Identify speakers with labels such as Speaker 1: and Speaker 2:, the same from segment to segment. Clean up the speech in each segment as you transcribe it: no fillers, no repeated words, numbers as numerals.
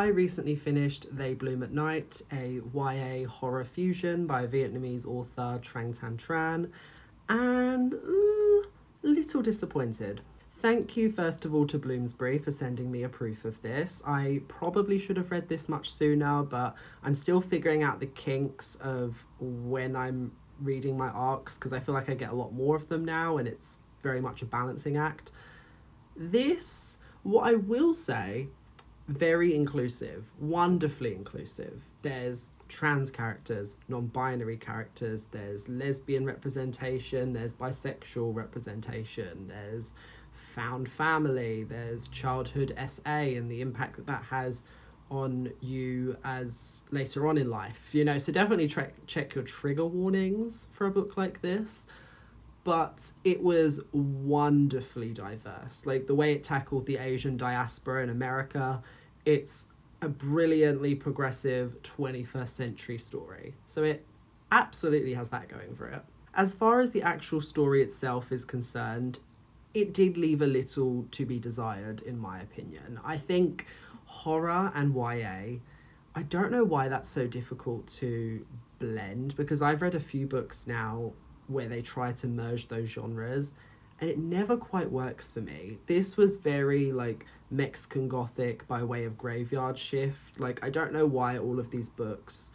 Speaker 1: I recently finished They Bloom at Night, a YA horror fusion by Vietnamese author Tran, and little disappointed. Thank you, first of all, to Bloomsbury for sending me a proof of this. I probably should have read this much sooner, but I'm still figuring out the kinks of when I'm reading my arcs, because I feel like I get a lot more of them now, and it's very much a balancing act. This, what I will say, very inclusive, wonderfully inclusive. There's trans characters, non-binary characters, there's lesbian representation, there's bisexual representation, there's found family, there's childhood SA and the impact that that has on you as later on in life, you know. So definitely check your trigger warnings for a book like this. But it was wonderfully diverse. Like the way it tackled the Asian diaspora in America, it's a brilliantly progressive 21st century story. So it absolutely has that going for it. As far as the actual story itself is concerned, it did leave a little to be desired, in my opinion. I think horror and YA, I don't know why that's so difficult to blend, because I've read a few books now where they try to merge those genres and it never quite works for me. This was very like Mexican Gothic by way of Graveyard Shift. Like, I don't know why all of these books,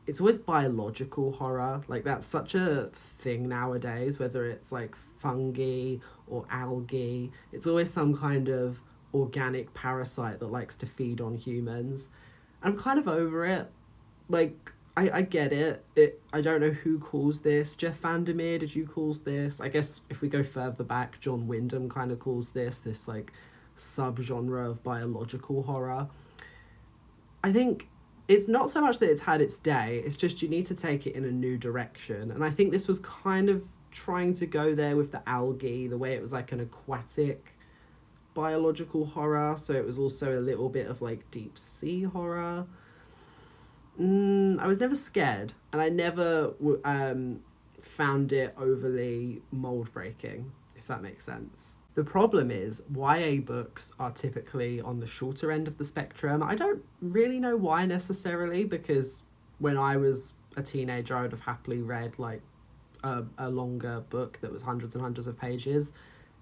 Speaker 1: it's always biological horror. Like, that's such a thing nowadays, whether it's like fungi or algae. It's always some kind of organic parasite that likes to feed on humans. I'm kind of over it. Like, I get it. I don't know who calls this. Jeff Vandermeer, did you calls this? I guess if we go further back, John Wyndham kind of calls this like subgenre of biological horror. I think it's not so much that it's had its day, it's just you need to take it in a new direction. And I think this was kind of trying to go there with the algae, the way it was like an aquatic biological horror, so it was also a little bit of like deep sea horror. I was never scared, and I never found it overly mold breaking, if that makes sense. The problem is YA books are typically on the shorter end of the spectrum. I don't really know why necessarily, because when I was a teenager I would have happily read like a longer book that was hundreds and hundreds of pages.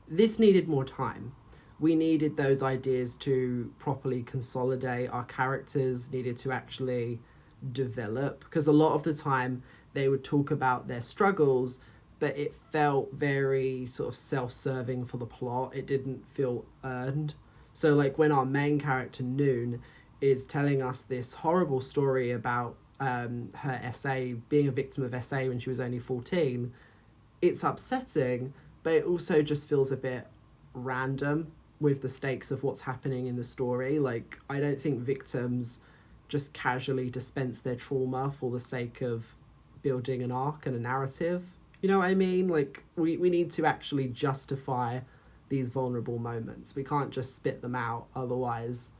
Speaker 1: This needed more time. We needed those ideas to properly consolidate. Our characters needed to actually develop, because a lot of the time they would talk about their struggles, but it felt very sort of self-serving for the plot. It didn't feel earned. So like when our main character Noon is telling us this horrible story about her SA, being a victim of SA when she was only 14, it's upsetting, but it also just feels a bit random with the stakes of what's happening in the story. Like, I don't think victims just casually dispense their trauma for the sake of building an arc and a narrative. You know what I mean? Like, we need to actually justify these vulnerable moments. We can't just spit them out, otherwise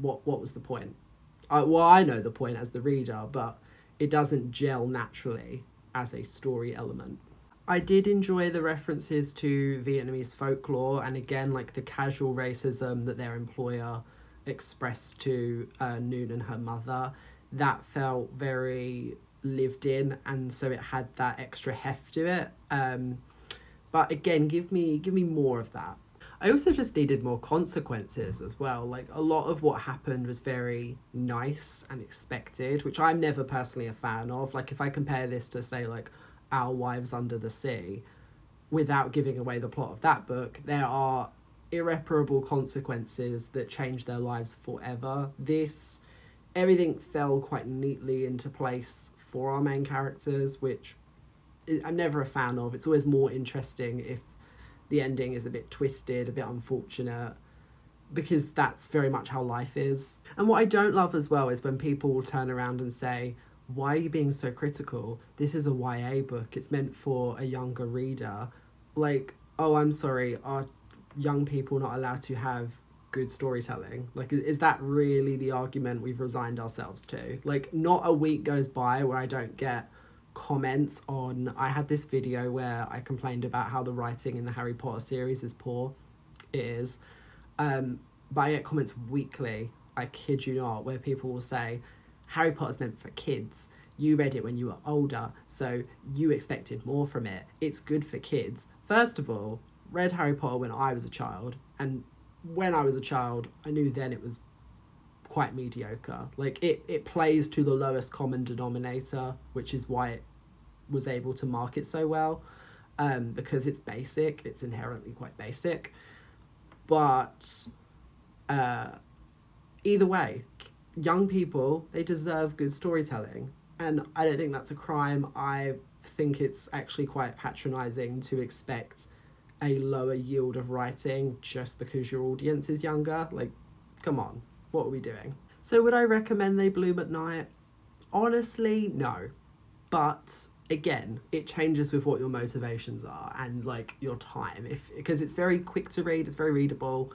Speaker 1: what was the point? I know the point as the reader, but it doesn't gel naturally as a story element. I did enjoy the references to Vietnamese folklore, and again, like the casual racism that their employer expressed to Noon and her mother. That felt very lived in, and so it had that extra heft to it. But again, give me more of that. I also just needed more consequences as well. Like, a lot of what happened was very nice and expected, which I'm never personally a fan of. Like, if I compare this to, say, like Our Wives Under the Sea, without giving away the plot of that book, there are irreparable consequences that change their lives forever. This, everything fell quite neatly into place for our main characters, which I'm never a fan of. It's always more interesting if the ending is a bit twisted, a bit unfortunate, because that's very much how life is. And what I don't love as well is when people will turn around and say, why are you being so critical? This is a YA book. It's meant for a younger reader. Like, oh, I'm sorry, are young people not allowed to have good storytelling? Like, is that really the argument we've resigned ourselves to? Like, not a week goes by where I don't get comments on, I had this video where I complained about how the writing in the Harry Potter series is poor. It is. But I get comments weekly I kid you not, where people will say, Harry Potter's meant for kids. You read it when you were older, so you expected more from it. It's good for kids. First of all, read Harry Potter when I was a child, and when I was a child, I knew then it was quite mediocre. Like, it plays to the lowest common denominator, which is why it was able to market so well, because it's basic. It's inherently quite basic. But either way, young people, they deserve good storytelling. And I don't think that's a crime. I think it's actually quite patronising to expect a lower yield of writing just because your audience is younger. Like, come on, what are we doing? So would I recommend they bloom at night? Honestly, no. But again, it changes with what your motivations are and like your time. Because it's very quick to read, it's very readable.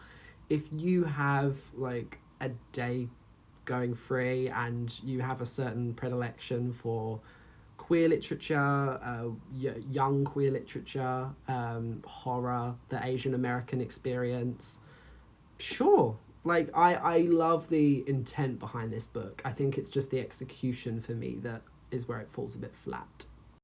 Speaker 1: If you have like a day going free and you have a certain predilection for queer literature, young queer literature, horror, the Asian American experience, sure. Like, I love the intent behind this book. I think it's just the execution for me that is where it falls a bit flat.